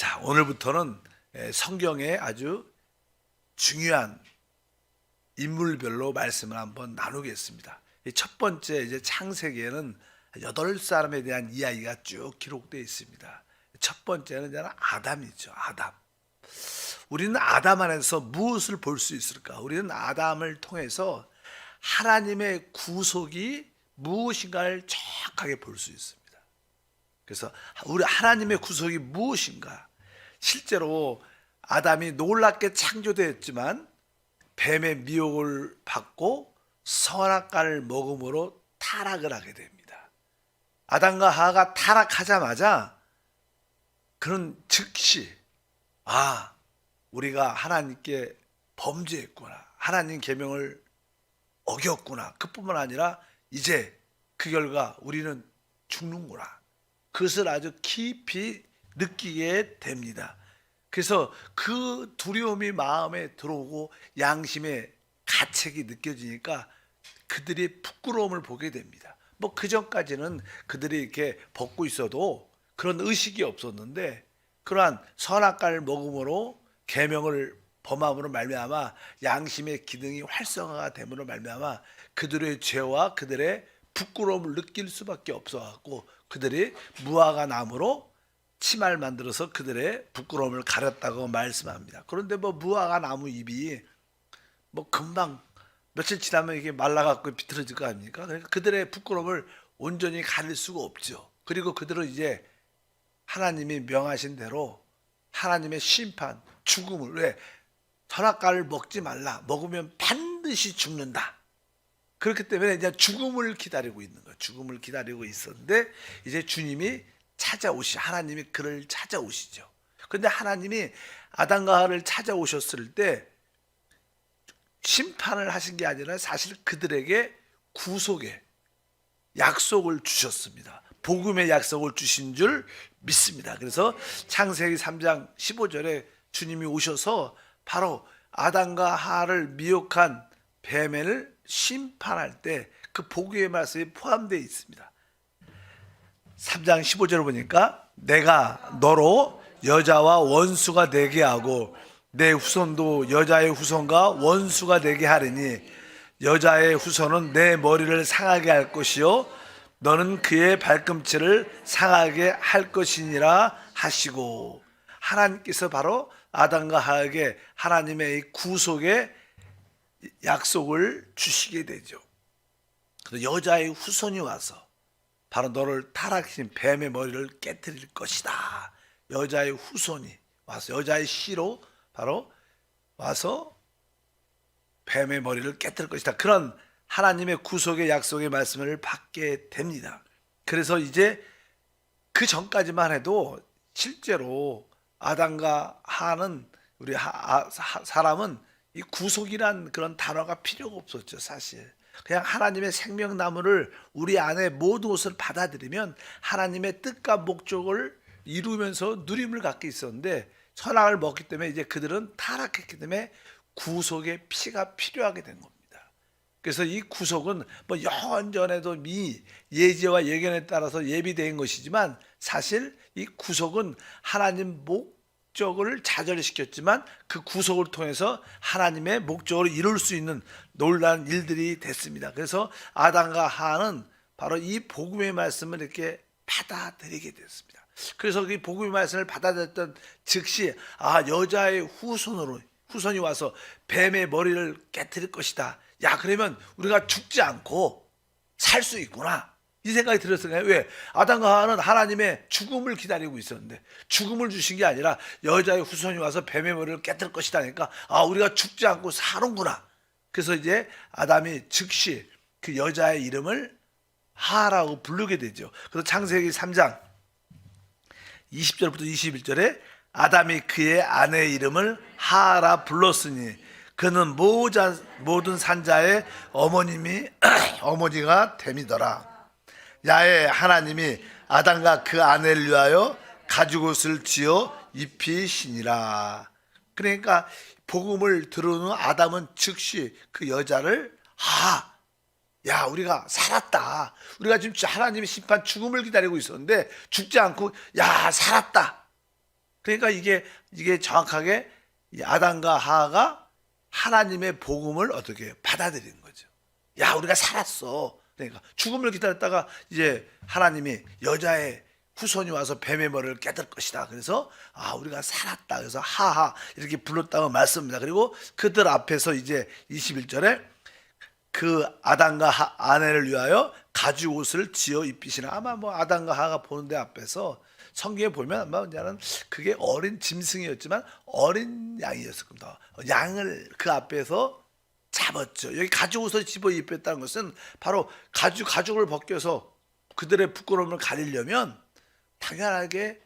자, 오늘부터는 성경의 아주 중요한 인물별로 말씀을 한번 나누겠습니다. 첫 번째 이제 창세기에는 8사람에 대한 이야기가 쭉 기록되어 있습니다. 첫 번째는 아담이죠. 아담. 우리는 아담 안에서 무엇을 볼 수 있을까? 우리는 아담을 통해서 하나님의 구속이 무엇인가를 정확하게 볼 수 있습니다. 그래서 우리 하나님의 구속이 무엇인가? 실제로 아담이 놀랍게 창조되었지만 뱀의 미혹을 받고 선악과를 먹음으로 타락을 하게 됩니다. 아담과 하와가 타락하자마자 그는 즉시 우리가 하나님께 범죄했구나, 하나님 계명을 어겼구나, 그뿐만 아니라 이제 그 결과 우리는 죽는구나, 그것을 아주 깊이 느끼게 됩니다. 그래서 그 두려움이 마음에 들어오고 양심의 가책이 느껴지니까 그들이 부끄러움을 보게 됩니다. 그 전까지는 그들이 이렇게 벗고 있어도 그런 의식이 없었는데, 그러한 선악과를 먹음으로 계명을 범함으로 말미암아 양심의 기능이 활성화가 됨으로 말미암아 그들의 죄와 그들의 부끄러움을 느낄 수밖에 없어갖고 그들이 무화과 나무로 치마를 만들어서 그들의 부끄러움을 가렸다고 말씀합니다. 그런데 무화과 나무 잎이 금방 며칠 지나면 이게 말라갖고 비틀어질 거 아닙니까? 그러니까 그들의 부끄러움을 온전히 가릴 수가 없죠. 그리고 그들은 이제 하나님이 명하신 대로 하나님의 심판, 죽음을, 왜? 선악과를 먹지 말라, 먹으면 반드시 죽는다, 그렇기 때문에 이제 죽음을 기다리고 있는 거예요. 죽음을 기다리고 있었는데 이제 주님이 하나님이 그를 찾아오시죠. 그런데 하나님이 아담과 하와를 찾아오셨을 때 심판을 하신 게 아니라 사실 그들에게 구속의 약속을 주셨습니다. 복음의 약속을 주신 줄 믿습니다. 그래서 창세기 3장 15절에 주님이 오셔서 바로 아담과 하와를 미혹한 뱀을 심판할 때 그 복음의 말씀이 포함되어 있습니다. 3장 15절을 보니까 내가 너로 여자와 원수가 되게 하고 내 후손도 여자의 후손과 원수가 되게 하리니 여자의 후손은 내 머리를 상하게 할 것이요 너는 그의 발꿈치를 상하게 할 것이니라 하시고, 하나님께서 바로 아담과 하와에게 하나님의 구속의 약속을 주시게 되죠. 그래서 여자의 후손이 와서 바로 너를 타락시킨 뱀의 머리를 깨뜨릴 것이다. 여자의 후손이 와서, 여자의 씨로 바로 와서 뱀의 머리를 깨뜨릴 것이다. 그런 하나님의 구속의 약속의 말씀을 받게 됩니다. 그래서 이제 그 전까지만 해도 실제로 아담과 하와는, 우리 사람은 이 구속이란 그런 단어가 필요가 없었죠. 사실 그냥 하나님의 생명나무를 우리 안에 모든 것을 받아들이면 하나님의 뜻과 목적을 이루면서 누림을 갖게 있었는데, 선악을 먹기 때문에 이제 그들은 타락했기 때문에 구속의 피가 필요하게 된 겁니다. 그래서 이 구속은 영원전에도 예지와 예견에 따라서 예비된 것이지만, 사실 이 구속은 하나님 목적을 좌절시켰지만 그 구속을 통해서 하나님의 목적을 이룰 수 있는 놀라운 일들이 됐습니다. 그래서 아담과 하와는 바로 이 복음의 말씀을 이렇게 받아들이게 됐습니다. 그래서 이 복음의 말씀을 받아들였던 즉시 여자의 후손이 와서 뱀의 머리를 깨뜨릴 것이다. 그러면 우리가 죽지 않고 살 수 있구나, 이 생각이 들었어요. 왜? 아담과 하와는 하나님의 죽음을 기다리고 있었는데 죽음을 주신 게 아니라 여자의 후손이 와서 뱀의 머리를 깨뜨릴 것이다 하니까 우리가 죽지 않고 사는구나. 그래서 이제 아담이 즉시 그 여자의 이름을 하와라고 부르게 되죠. 그래서 창세기 3장 20절부터 21절에 아담이 그의 아내의 이름을 하와라 불렀으니 그는 모든 산자의 어머니가 됨이더라. 야외 하나님이 아담과 그 아내를 위하여 가죽옷을 지어 입히시니라. 그러니까 복음을 들은 아담은 즉시 그 여자를 우리가 살았다, 우리가 지금 하나님의 심판 죽음을 기다리고 있었는데 죽지 않고 살았다, 그러니까 이게 정확하게 이 아담과 하와가 하나님의 복음을 어떻게 받아들이는 거죠. 야, 우리가 살았어. 그러니까 죽음을 기다렸다가 이제 하나님이 여자의 후손이 와서 뱀의 머리를 깨들 것이다. 그래서 우리가 살았다. 그래서 하하 이렇게 불렀다고 말씀입니다. 그리고 그들 앞에서 이제 21절에 그 아담과 아내를 위하여 가죽 옷을 지어 입히시나. 아마 뭐 아담과 하가 보는 데 앞에서 성경에 보면 아마 그게 어린 짐승이었지만 어린 양이었을 겁니다. 양을 그 앞에서 잡았죠. 여기 가죽 옷을 집어 입혔다는 것은 바로 가죽을 벗겨서 그들의 부끄러움을 가리려면 당연하게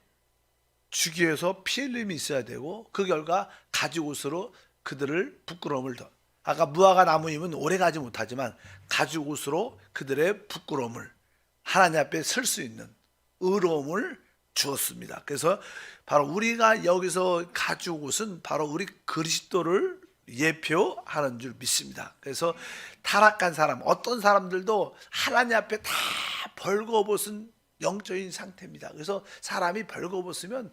주기 위해서 피 흘림이 있어야 되고, 그 결과 가죽 옷으로 그들을 부끄러움을 더, 아까 무화과 나무임은 오래 가지 못하지만 가죽 옷으로 그들의 부끄러움을, 하나님 앞에 설 수 있는 의로움을 주었습니다. 그래서 바로 우리가 여기서 가죽 옷은 바로 우리 그리스도를 예표하는 줄 믿습니다. 그래서 타락한 사람, 어떤 사람들도 하나님 앞에 다 벌거벗은 영적인 상태입니다. 그래서 사람이 벌거벗으면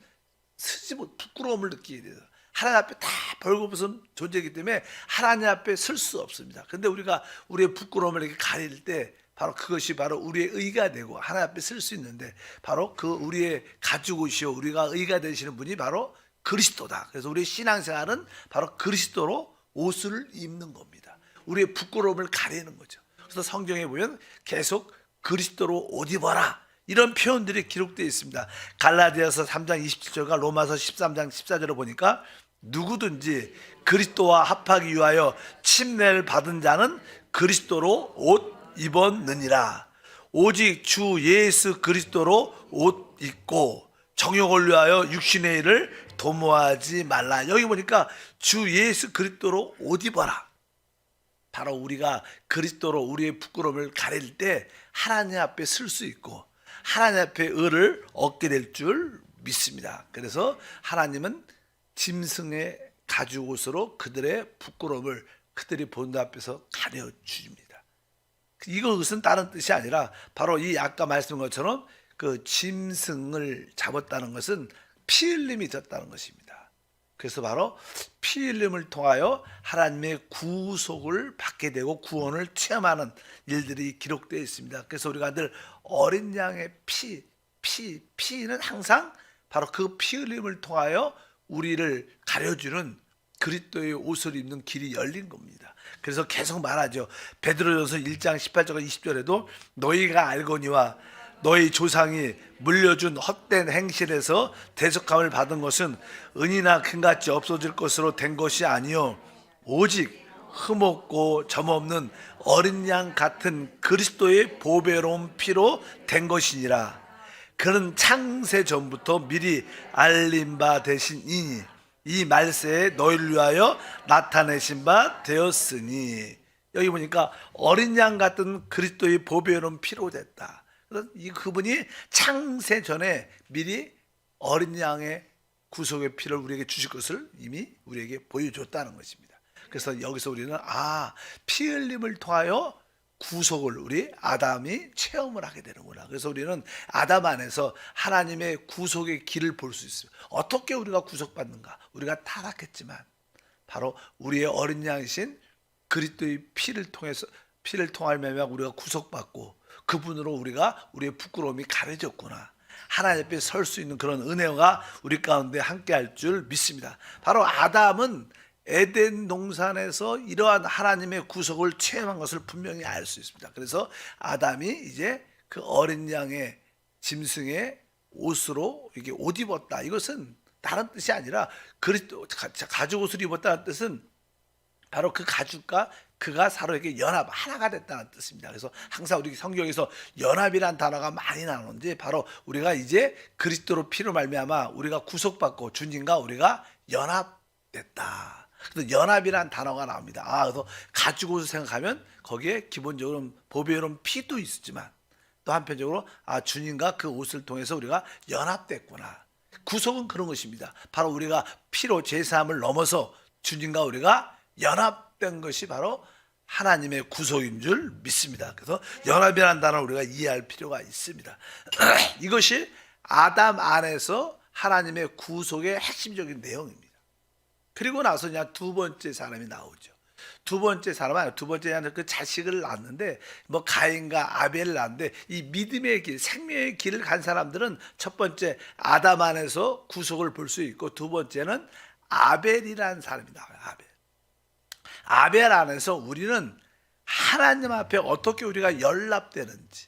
쓰지 못, 부끄러움을 느끼게 돼요. 하나님 앞에 다 벌거벗은 존재이기 때문에 하나님 앞에 설 수 없습니다. 그런데 우리가 우리의 부끄러움을 이렇게 가릴 때 바로 그것이 바로 우리의 의가 되고 하나님 앞에 설 수 있는데, 바로 그 우리의 가죽 옷이요 우리가 의가 되시는 분이 바로 그리스도다. 그래서 우리의 신앙생활은 바로 그리스도로 옷을 입는 겁니다. 우리의 부끄러움을 가리는 거죠. 그래서 성경에 보면 계속 그리스도로 옷 입어라 이런 표현들이 기록되어 있습니다. 갈라디아서 3장 27절과 로마서 13장 14절을 보니까 누구든지 그리스도와 합하기 위하여 침례를 받은 자는 그리스도로 옷 입었느니라. 오직 주 예수 그리스도로 옷 입고 정욕을 위하여 육신의 일을 도모하지 말라. 여기 보니까 주 예수 그리스도로 옷 입어라. 바로 우리가 그리스도로 우리의 부끄러움을 가릴 때 하나님 앞에 설 수 있고 하나님 앞에 의를 얻게 될 줄 믿습니다. 그래서 하나님은 짐승의 가죽 옷으로 그들의 부끄러움을 그들이 보는 앞에서 가려주십니다. 이것은 다른 뜻이 아니라 바로 이 아까 말씀한 것처럼 그 짐승을 잡았다는 것은 피 흘림이 있었다는 것입니다. 그래서 바로 피 흘림을 통하여 하나님의 구속을 받게 되고 구원을 체험하는 일들이 기록되어 있습니다. 그래서 우리가 늘 어린 양의 피는 항상 바로 그 피 흘림을 통하여 우리를 가려주는 그리스도의 옷을 입는 길이 열린 겁니다. 그래서 계속 말하죠. 베드로전서 1장 18절과 20절에도 너희가 알거니와 너희 조상이 물려준 헛된 행실에서 대속함을 받은 것은 은이나 금같이 없어질 것으로 된 것이 아니요 오직 흠없고 점없는 어린 양 같은 그리스도의 보배로운 피로 된 것이니라. 그는 창세 전부터 미리 알린 바 되신 이니 이 말세에 너희를 위하여 나타내신 바 되었으니. 여기 보니까 어린 양 같은 그리스도의 보배로운 피로 됐다. 그분이 창세 전에 미리 어린 양의 구속의 피를 우리에게 주실 것을 이미 우리에게 보여줬다는 것입니다. 그래서 여기서 우리는 피 흘림을 통하여 구속을 우리 아담이 체험을 하게 되는구나. 그래서 우리는 아담 안에서 하나님의 구속의 길을 볼 수 있어요. 어떻게 우리가 구속받는가? 우리가 타락했지만 바로 우리의 어린 양이신 그리스도의 피를 통할 매며 우리가 구속받고 그분으로 우리가 우리의 부끄러움이 가려졌구나. 하나님 앞에 설 수 있는 그런 은혜가 우리 가운데 함께 할 줄 믿습니다. 바로 아담은 에덴 동산에서 이러한 하나님의 구속을 체험한 것을 분명히 알 수 있습니다. 그래서 아담이 이제 그 어린 양의 짐승의 옷으로 이게 옷 입었다. 이것은 다른 뜻이 아니라 그리스도 가죽 옷을 입었다는 뜻은 바로 그 가죽과 그가 서로 이렇게 연합 하나가 됐다는 뜻입니다. 그래서 항상 우리 성경에서 연합이라는 단어가 많이 나오는데 바로 우리가 이제 그리스도로 피로 말미암아 우리가 구속받고 주님과 우리가 연합됐다. 그래서 연합이라는 단어가 나옵니다. 그래서 가죽 옷을 생각하면 거기에 기본적으로 보배로운 피도 있지만 또 한편적으로 주님과 그 옷을 통해서 우리가 연합됐구나. 구속은 그런 것입니다. 바로 우리가 피로 제사함을 넘어서 주님과 우리가 연합된 것이 바로 하나님의 구속인 줄 믿습니다. 그래서 연합이라는 단어를 우리가 이해할 필요가 있습니다. 이것이 아담 안에서 하나님의 구속의 핵심적인 내용입니다. 그리고 나서 그냥 두 번째 사람이 나오죠. 두 번째 사람은 두 번째 그 자식을 낳는데 뭐 가인과 아벨을 낳는데 이 믿음의 길, 생명의 길을 간 사람들은 첫 번째 아담 안에서 구속을 볼 수 있고 두 번째는 아벨이라는 사람이 나와요. 아벨 안에서 우리는 하나님 앞에 어떻게 우리가 연락되는지,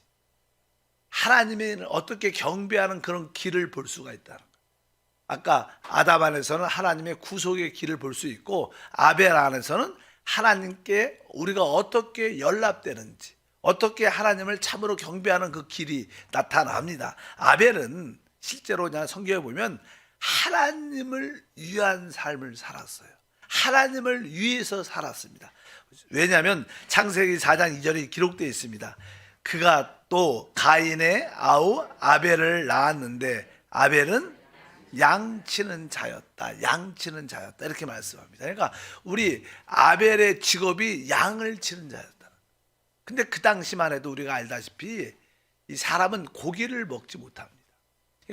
하나님을 어떻게 경배하는 그런 길을 볼 수가 있다는 거예요. 아까 아담 안에서는 하나님의 구속의 길을 볼 수 있고 아벨 안에서는 하나님께 우리가 어떻게 연락되는지, 어떻게 하나님을 참으로 경배하는 그 길이 나타납니다. 아벨은 실제로 그냥 성경에 보면 하나님을 위한 삶을 살았어요. 하나님을 위해서 살았습니다. 왜냐하면 창세기 4장 2절에 기록되어 있습니다. 그가 또 가인의 아우 아벨을 낳았는데 아벨은 양치는 자였다. 양치는 자였다. 이렇게 말씀합니다. 그러니까 우리 아벨의 직업이 양을 치는 자였다. 근데 그 당시만 해도 우리가 알다시피 이 사람은 고기를 먹지 못합니다.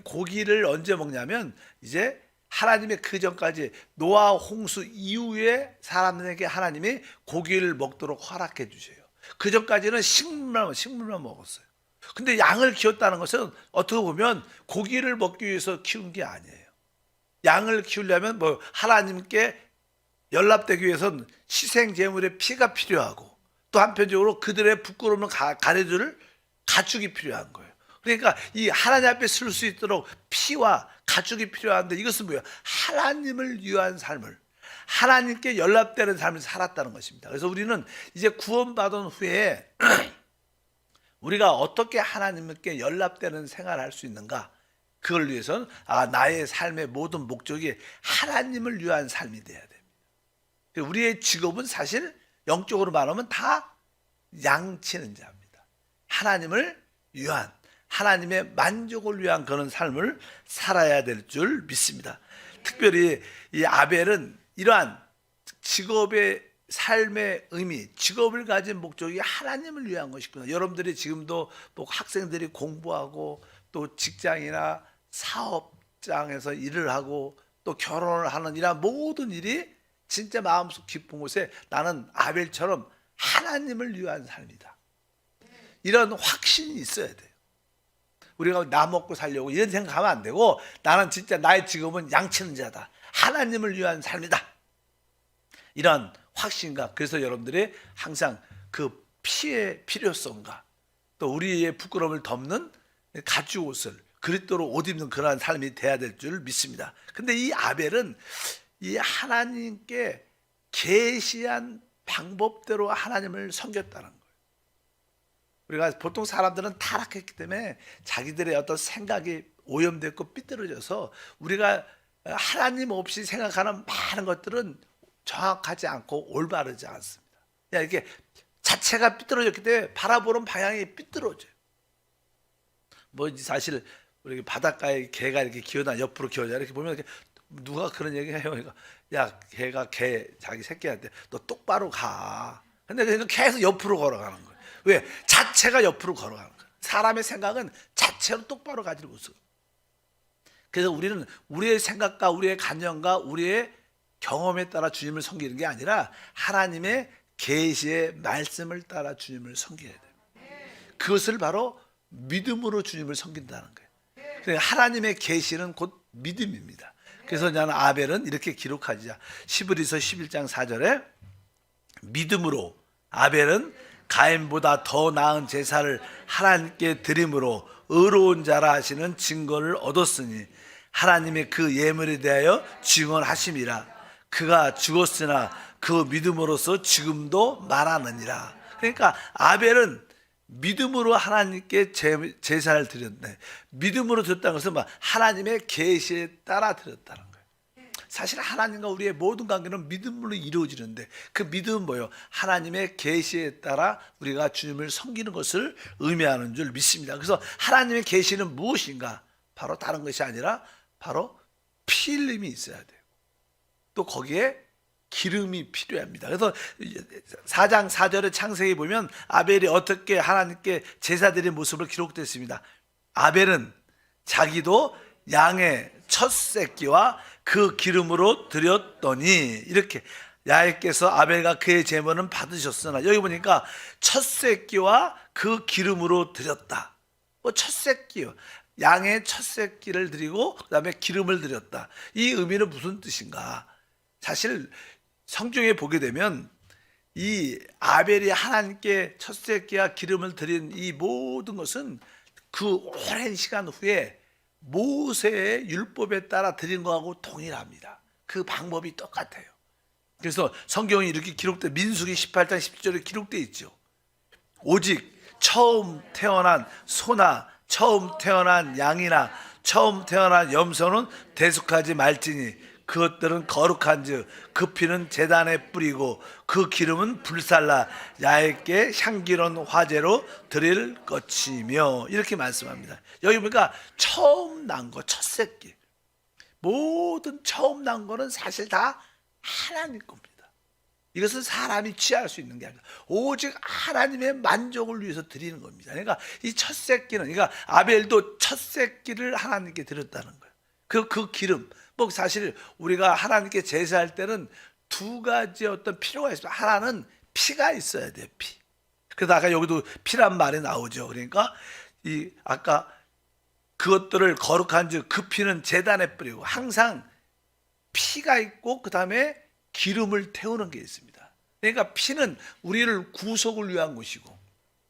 고기를 언제 먹냐면 이제 하나님의 그 전까지 노아 홍수 이후에 사람들에게 하나님이 고기를 먹도록 허락해 주세요. 그 전까지는 식물만 먹었어요. 근데 양을 키웠다는 것은 어떻게 보면 고기를 먹기 위해서 키운 게 아니에요. 양을 키우려면 뭐 하나님께 연락되기 위해서는 희생 제물의 피가 필요하고 또 한편적으로 그들의 부끄러움을 가려줄 가축이 필요한 거예요. 그러니까 이 하나님 앞에 설 수 있도록 피와 가축이 필요한데 이것은 뭐예요? 하나님을 위한 삶을, 하나님께 연락되는 삶을 살았다는 것입니다. 그래서 우리는 이제 구원받은 후에 우리가 어떻게 하나님께 연락되는 생활을 할 수 있는가? 그걸 위해서는 나의 삶의 모든 목적이 하나님을 위한 삶이 돼야 됩니다. 우리의 직업은 사실 영적으로 말하면 다 양치는 자입니다. 하나님을 위한, 하나님의 만족을 위한 그런 삶을 살아야 될 줄 믿습니다. 특별히 이 아벨은 이러한 직업의 삶의 의미, 직업을 가진 목적이 하나님을 위한 것이구나. 여러분들이 지금도 뭐 학생들이 공부하고 또 직장이나 사업장에서 일을 하고 또 결혼을 하는 이런 모든 일이 진짜 마음속 깊은 곳에 나는 아벨처럼 하나님을 위한 삶이다. 이런 확신이 있어야 돼요. 우리가 나 먹고 살려고 이런 생각하면 안 되고 나는 진짜 나의 직업은 양치는 자다. 하나님을 위한 삶이다. 이런 확신과 그래서 여러분들이 항상 그 피의 필요성과 또 우리의 부끄러움을 덮는 가죽 옷을 그리스도로 옷 입는 그러한 삶이 돼야 될 줄 믿습니다. 근데 이 아벨은 이 하나님께 계시한 방법대로 하나님을 섬겼다는 거예요. 우리가 보통 사람들은 타락했기 때문에 자기들의 어떤 생각이 오염됐고 삐뚤어져서 우리가 하나님 없이 생각하는 많은 것들은 정확하지 않고 올바르지 않습니다. 이렇게 자체가 삐뚤어졌기 때문에 바라보는 방향이 삐뚤어져요. 뭐 사실 우리 바닷가에 개가 이렇게 기어다 옆으로 기어자 이렇게 보면 이렇게 누가 그런 얘기 해요. 그러니까 야 개가 자기 새끼한테 너 똑바로 가. 근데 그냥 계속 옆으로 걸어가는 거예요. 왜? 자체가 옆으로 걸어가는 거예요. 사람의 생각은 자체로 똑바로 가지 못해요. 그래서 우리는 우리의 생각과 우리의 간념과 우리의 경험에 따라 주님을 섬기는 게 아니라 하나님의 계시의 말씀을 따라 주님을 섬겨야 돼요. 그것을 바로 믿음으로 주님을 섬긴다는 거예요. 그러니까 하나님의 계시는 곧 믿음입니다. 그래서 나는 아벨은 이렇게 기록하자. 시브리서 11장 4절에 믿음으로 아벨은 가인보다 더 나은 제사를 하나님께 드림으로 의로운 자라 하시는 증거를 얻었으니 하나님의 그 예물에 대하여 증언하심이라. 그가 죽었으나 그 믿음으로써 지금도 말하느니라. 그러니까 아벨은 믿음으로 하나님께 제사를 드렸네. 믿음으로 드렸다는 것은 하나님의 계시에 따라 드렸다는 거예요. 사실 하나님과 우리의 모든 관계는 믿음으로 이루어지는데 그 믿음은 뭐예요? 하나님의 계시에 따라 우리가 주님을 섬기는 것을 의미하는 줄 믿습니다. 그래서 하나님의 계시는 무엇인가? 바로 다른 것이 아니라 바로 피 흘림이 있어야 돼요. 또 거기에 기름이 필요합니다. 그래서 4장 4절의 창세기 보면 아벨이 어떻게 하나님께 제사 드린 모습을 기록됐습니다. 아벨은 자기도 양의 첫 새끼와 그 기름으로 드렸더니 이렇게 야훼께서 아벨과 그의 제물은 받으셨으나 여기 보니까 첫 새끼와 그 기름으로 드렸다. 첫 새끼요. 양의 첫 새끼를 드리고 그다음에 기름을 드렸다. 이 의미는 무슨 뜻인가? 사실 성경에 보게 되면 이 아벨이 하나님께 첫 새끼와 기름을 드린 이 모든 것은 그 오랜 시간 후에 모세의 율법에 따라 드린 거하고 동일합니다. 그 방법이 똑같아요. 그래서 성경이 이렇게 기록돼 민수기 18장 17절에 기록돼 있죠. 오직 처음 태어난 소나 처음 태어난 양이나 처음 태어난 염소는 대속하지 말지니 그것들은 거룩한즉 그 피는 제단에 뿌리고 그 기름은 불살라 야훼께 향기로운 화제로 드릴 것이며 이렇게 말씀합니다. 여기 보니까 처음 난 거, 첫 새끼, 모든 처음 난 거는 사실 다 하나님 겁니다. 이것은 사람이 취할 수 있는 게 아니라 오직 하나님의 만족을 위해서 드리는 겁니다. 그러니까 이 첫 새끼는, 그러니까 아벨도 첫 새끼를 하나님께 드렸다는 거예요. 그 기름, 뭐 사실 우리가 하나님께 제사할 때는 두 가지 어떤 필요가 있습니다. 하나는 피가 있어야 돼요. 피. 그래서 아까 여기도 피란 말이 나오죠. 그러니까 이 아까 그것들을 거룩한즉 그 피는 제단에 뿌리고 항상 피가 있고 그 다음에 기름을 태우는 게 있습니다. 그러니까 피는 우리를 구속을 위한 것이고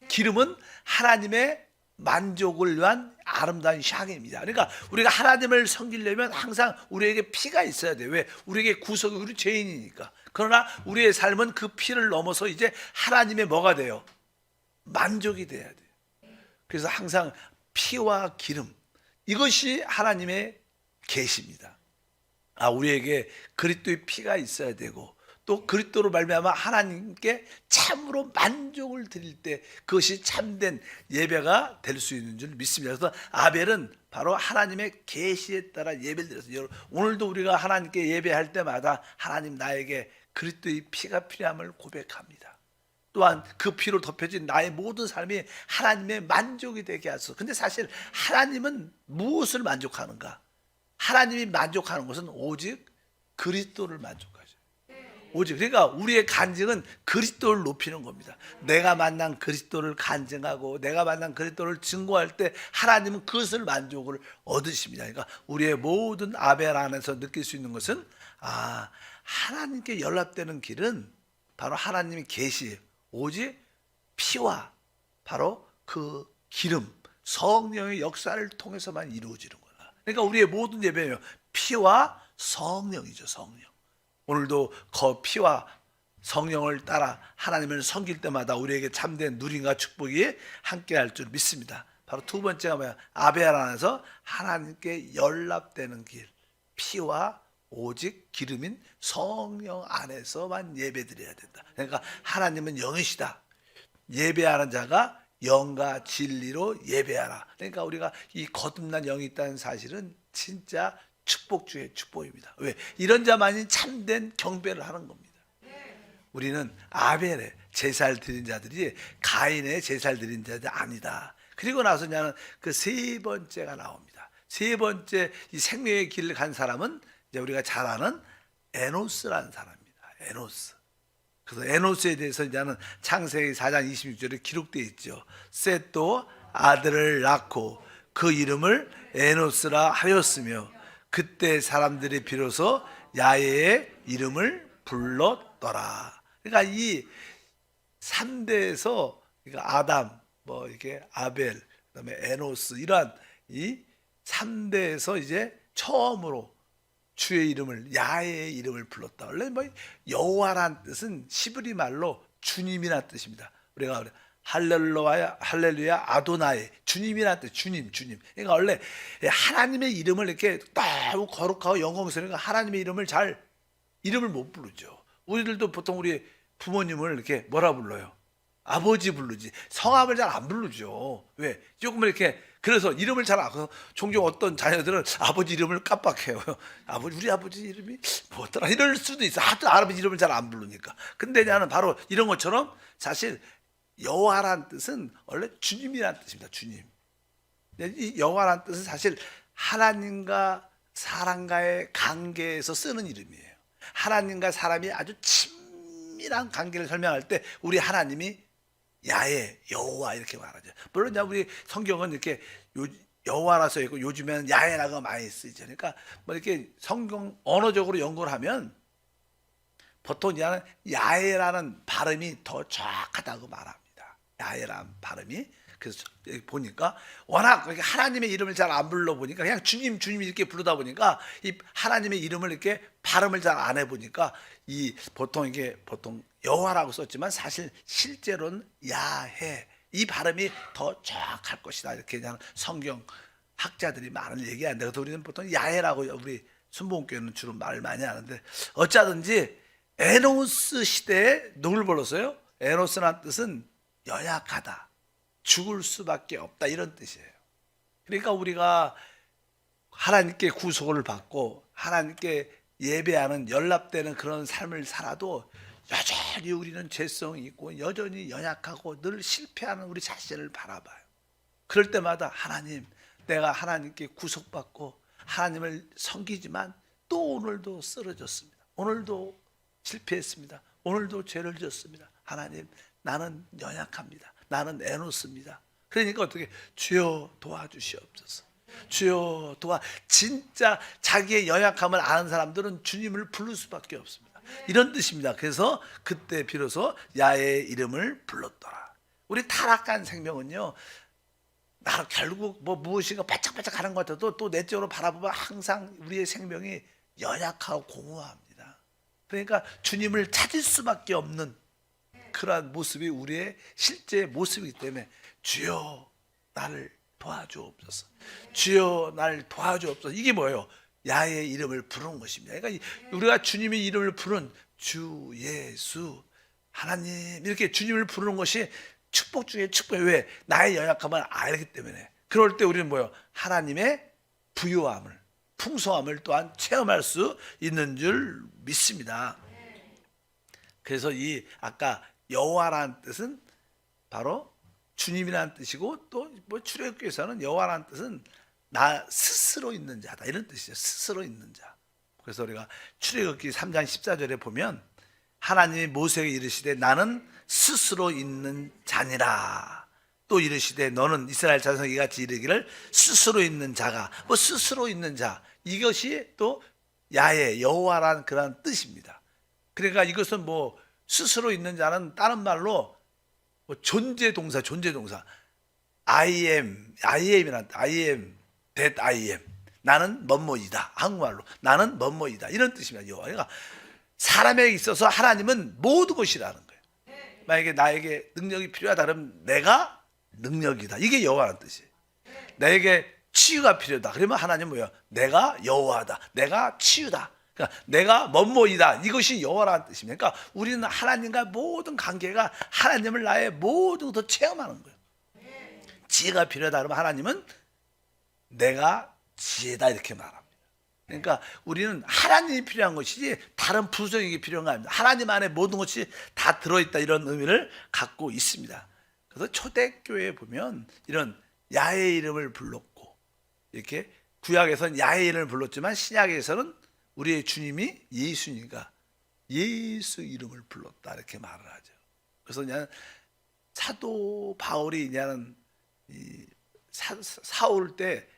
기름은 하나님의 만족을 위한 아름다운 향입니다. 그러니까 우리가 하나님을 섬기려면 항상 우리에게 피가 있어야 돼요. 왜? 우리에게 구속이, 우리 죄인이니까. 그러나 우리의 삶은 그 피를 넘어서 이제 하나님의 뭐가 돼요? 만족이 돼야 돼요. 그래서 항상 피와 기름, 이것이 하나님의 계시입니다. 우리에게 그리스도의 피가 있어야 되고 또 그리스도로 말미암아 하나님께 참으로 만족을 드릴 때 그것이 참된 예배가 될 수 있는 줄 믿습니다. 그래서 아벨은 바로 하나님의 계시에 따라 예배를 드렸어요. 오늘도 우리가 하나님께 예배할 때마다 하나님 나에게 그리스도의 피가 필요함을 고백합니다. 또한 그 피로 덮여진 나의 모든 삶이 하나님의 만족이 되게 하소서. 근데 사실 하나님은 무엇을 만족하는가? 하나님이 만족하는 것은 오직 그리스도를 만족하죠. 오직, 그러니까 우리의 간증은 그리스도를 높이는 겁니다. 내가 만난 그리스도를 간증하고 내가 만난 그리스도를 증거할 때 하나님은 그것을 만족을 얻으십니다. 그러니까 우리의 모든 아벨 안에서 느낄 수 있는 것은 하나님께 연락되는 길은 바로 하나님의 계시예요. 오직 피와 바로 그 기름, 성령의 역사를 통해서만 이루어지는 거다. 그러니까 우리의 모든 예배는 피와 성령이죠. 성령. 오늘도 그 피와 성령을 따라 하나님을 섬길 때마다 우리에게 참된 누림과 축복이 함께할 줄 믿습니다. 바로 두 번째가 뭐야? 아벨 안에서 하나님께 연락되는 길, 피와 오직 기름인 성령 안에서만 예배드려야 된다. 그러니까 하나님은 영이시다. 예배하는 자가 영과 진리로 예배하라. 그러니까 우리가 이 거듭난 영이 있다는 사실은 진짜 축복 중에 축복입니다. 왜? 이런 자만이 참된 경배를 하는 겁니다. 우리는 아벨의 제사를 드린 자들이 가인의 제사를 드린 자들이 아니다. 그리고 나서 나는 그 세 번째가 나옵니다. 세 번째 이 생명의 길을 간 사람은 이제 우리가 잘 아는 에노스라는 사람입니다. 에노스. 그래서 에노스에 대해서 이제는 창세기 4장 26절에 기록되어 있죠. 셋도 아들을 낳고 그 이름을 에노스라 하였으며 그때 사람들이 비로소 야훼의 이름을 불렀더라. 그러니까 이 3대에서 그러니까 아담, 뭐 이렇게 아벨, 그다음에 에노스 이러한 이 3대에서 이제 처음으로 주의 이름을 야훼의 이름을 불렀다. 원래 뭐 여호와란 뜻은 시브리 말로 주님이라는 뜻입니다. 우리가 할렐루야 아도나이 주님이라는 뜻, 주님. 그러니까 원래 하나님의 이름을 이렇게 너무 거룩하고 영광스러우니까 하나님의 이름을 못 부르죠. 우리들도 보통 우리 부모님을 이렇게 뭐라 불러요? 아버지 부르지. 성함을 잘 안 부르죠. 왜? 조금 이렇게 그래서 이름을 잘 알아서 종종 어떤 자녀들은 아버지 이름을 깜빡해요. 우리 아버지 이름이 뭐더라? 이럴 수도 있어. 하여튼 아버지 이름을 잘 안 부르니까. 근데 나는 바로 이런 것처럼 사실 여호와란 뜻은 원래 주님이란 뜻입니다. 주님. 이 여호와란 뜻은 사실 하나님과 사람과의 관계에서 쓰는 이름이에요. 하나님과 사람이 아주 친밀한 관계를 설명할 때 우리 하나님이 야훼, 여호와 이렇게 말하죠. 물론 우리 성경은 이렇게 여호와라 써 있고 요즘에는 야훼라고 많이 쓰죠. 그러니까 뭐 이렇게 성경 언어적으로 연구를 하면 보통 야훼라는 발음이 더 정확하다고 말합니다. 야훼라는 발음이. 그래서 보니까 워낙 하나님의 이름을 잘 안 불러 보니까 그냥 주님 주님 이렇게 부르다 보니까 이 하나님의 이름을 이렇게 발음을 잘 안 해 보니까 이 보통 여호와라고 썼지만 사실 실제로는 야훼 이 발음이 더 정확할 것이다 이렇게 그냥 성경 학자들이 많은 얘기하는데 그래서 우리는 보통 야훼라고 우리 순복음교회는 주로 말을 많이 하는데 어쩌든지 에노스 시대에 누굴 불렀어요? 에노스라는 뜻은 연약하다. 죽을 수밖에 없다 이런 뜻이에요. 그러니까 우리가 하나님께 구속을 받고 하나님께 예배하는 연락되는 그런 삶을 살아도 여전히 우리는 죄성이 있고 여전히 연약하고 늘 실패하는 우리 자신을 바라봐요. 그럴 때마다 하나님 내가 하나님께 구속받고 하나님을 섬기지만 또 오늘도 쓰러졌습니다. 오늘도 실패했습니다. 오늘도 죄를 졌습니다. 하나님 나는 연약합니다. 나는 에노스입니다. 그러니까 어떻게 주여 도와주시옵소서. 주여 진짜 자기의 연약함을 아는 사람들은 주님을 부를 수밖에 없습니다. 이런 뜻입니다. 그래서 그때 비로소 야훼의 이름을 불렀더라. 우리 타락한 생명은요. 나 결국 무엇인가 바짝바짝 하는 것 같아도 또 내적으로 바라보면 항상 우리의 생명이 연약하고 공허합니다. 그러니까 주님을 찾을 수밖에 없는 그러한 모습이 우리의 실제 모습이기 때문에 주여 나를 도와주옵소서. 주여 나를 도와주옵소서. 이게 뭐예요? 야훼의 이름을 부르는 것입니다. 그러니까 우리가 주님의 이름을 부르는 주 예수 하나님 이렇게 주님을 부르는 것이 축복 중에 축복이에요. 왜? 나의 연약함을 알기 때문에. 그럴 때 우리는 뭐예요? 하나님의 부유함을 풍성함을 또한 체험할 수 있는 줄 믿습니다. 그래서 이 아까 여호와라는 뜻은 바로 주님이라는 뜻이고 또 출애굽기에서는 여호와라는 뜻은 나 스스로 있는 자다 이런 뜻이죠. 스스로 있는 자. 그래서 우리가 출애굽기 3장 14절에 보면 하나님이 모세에게 이르시되 나는 스스로 있는 자니라. 또 이르시되 너는 이스라엘 자손에게 같이 이르기를 스스로 있는 자가 스스로 있는 자 이것이 또 야훼 여호와라는 그런 뜻입니다. 그러니까 이것은 스스로 있는 자는 다른 말로 존재 동사 I am이란 I am that I am 나는 뭐뭐이다 한국말로 나는 뭐뭐이다 이런 뜻입니다. 여호와. 그러니까 사람에게 있어서 하나님은 모든 것이라는 거예요. 만약에 나에게 능력이 필요하다 그러면 내가 능력이다 이게 여호와라는 뜻이에요. 나에게 치유가 필요하다 그러면 하나님은 뭐예요? 내가 여호와다 내가 치유다. 그러니까 내가 뭐뭐이다 이것이 여호와라는 뜻입니다. 그러니까 우리는 하나님과 모든 관계가 하나님을 나의 모든 것을 체험하는 거예요. 지혜가 필요하다 그러면 하나님은 내가 지혜다 이렇게 말합니다. 그러니까 우리는 하나님이 필요한 것이지 다른 부성이 필요한 거 아닙니다. 하나님 안에 모든 것이 다 들어있다 이런 의미를 갖고 있습니다. 그래서 초대교회에 보면 이런 야훼의 이름을 불렀고 이렇게 구약에서는 야훼의 이름을 불렀지만 신약에서는 우리의 주님이 예수니까 예수 이름을 불렀다 이렇게 말을 하죠. 그래서 그냥 사도 바울이 그냥 사울 때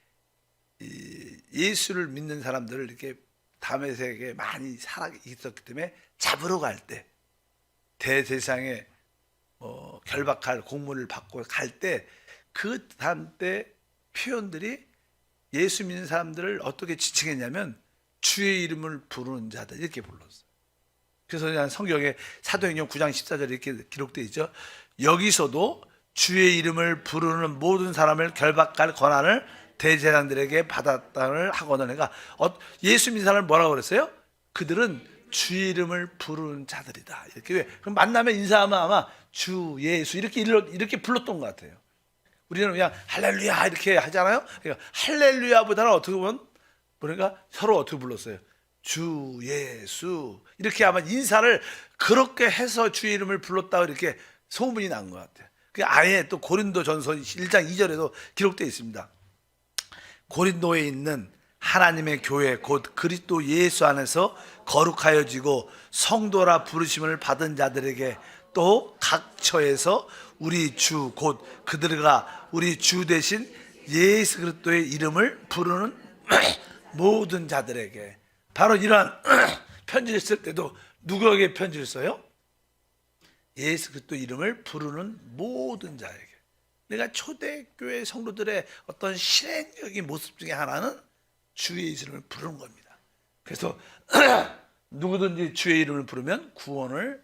예수를 믿는 사람들을 이렇게 다메섹에 많이 살아 있었기 때문에 잡으러 갈 때 대제사장에 결박할 공문을 받고 갈 때 그 다음 때 표현들이 예수 믿는 사람들을 어떻게 지칭했냐면 주의 이름을 부르는 자들 이렇게 불렀어요. 그래서 그냥 성경에 사도행전 9장 14절에 이렇게 기록되어 있죠. 여기서도 주의 이름을 부르는 모든 사람을 결박할 권한을 대제사장들에게 받았다를 하거든. 그러니까 예수 믿는 사람을 뭐라고 그랬어요? 그들은 주의 이름을 부르는 자들이다. 이렇게 왜? 그럼 만나면 인사하면 아마 주 예수 이렇게 불렀던 것 같아요. 우리는 그냥 할렐루야 이렇게 하잖아요. 그러니까 할렐루야보다는 어떻게 보면 그러니까 서로 어떻게 불렀어요? 주 예수 이렇게 아마 인사를 그렇게 해서 주의 이름을 불렀다 이렇게 소문이 난 것 같아요. 그 아예 또 고린도전서 1장 2절에도 기록되어 있습니다. 고린도에 있는 하나님의 교회 곧 그리스도 예수 안에서 거룩하여지고 성도라 부르심을 받은 자들에게 또 각 처에서 우리 주 곧 그들과 우리 주 대신 예수 그리스도의 이름을 부르는 모든 자들에게. 바로 이러한 편지를 쓸 때도 누구에게 편지를 써요? 예수 그리스도 이름을 부르는 모든 자에게. 내가 초대교회 성도들의 어떤 실행적인 모습 중에 하나는 주의 이름을 부르는 겁니다. 그래서 누구든지 주의 이름을 부르면 구원을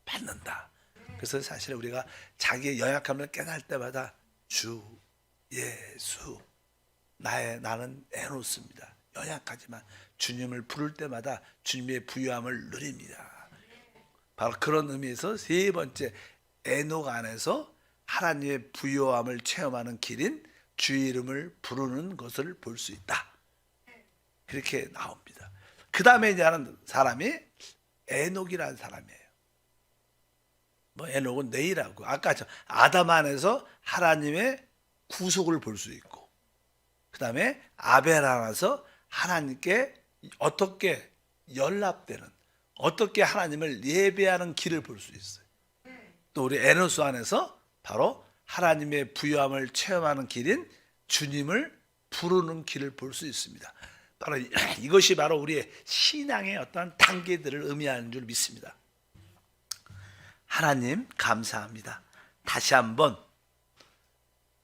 받는다. 그래서 사실 우리가 자기의 연약함을 깨달을 때마다 주 예수 나는 에노스입니다. 연약하지만 주님을 부를 때마다 주님의 부유함을 누립니다. 바로 그런 의미에서 세 번째 에녹 안에서 하나님의 부유함을 체험하는 길인 주의 이름을 부르는 것을 볼 수 있다. 그렇게 나옵니다. 그 다음에 이제 하는 사람이 에녹이라는 사람이에요. 뭐 에녹은 뇌이라고. 아까 아담 안에서 하나님의 구속을 볼 수 있고, 그 다음에 아벨 안에서 하나님께 어떻게 연합되는, 어떻게 하나님을 예배하는 길을 볼 수 있어요. 또 우리 에노스 안에서 바로 하나님의 부유함을 체험하는 길인 주님을 부르는 길을 볼 수 있습니다. 바로 이것이 바로 우리의 신앙의 어떤 단계들을 의미하는 줄 믿습니다. 하나님 감사합니다. 다시 한번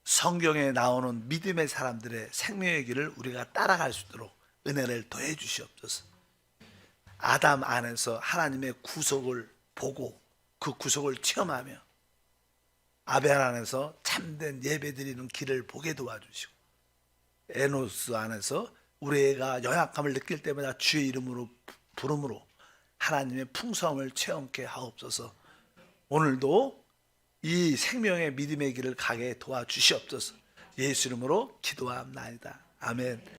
성경에 나오는 믿음의 사람들의 생명의 길을 우리가 따라갈 수 있도록 은혜를 더해 주시옵소서. 아담 안에서 하나님의 구속을 보고 그 구속을 체험하며 아벨 안에서 참된 예배드리는 길을 보게 도와주시고, 에노스 안에서 우리가 연약함을 느낄 때마다 주의 이름으로 부름으로 하나님의 풍성함을 체험케 하옵소서. 오늘도 이 생명의 믿음의 길을 가게 도와주시옵소서. 예수 이름으로 기도합나이다. 아멘.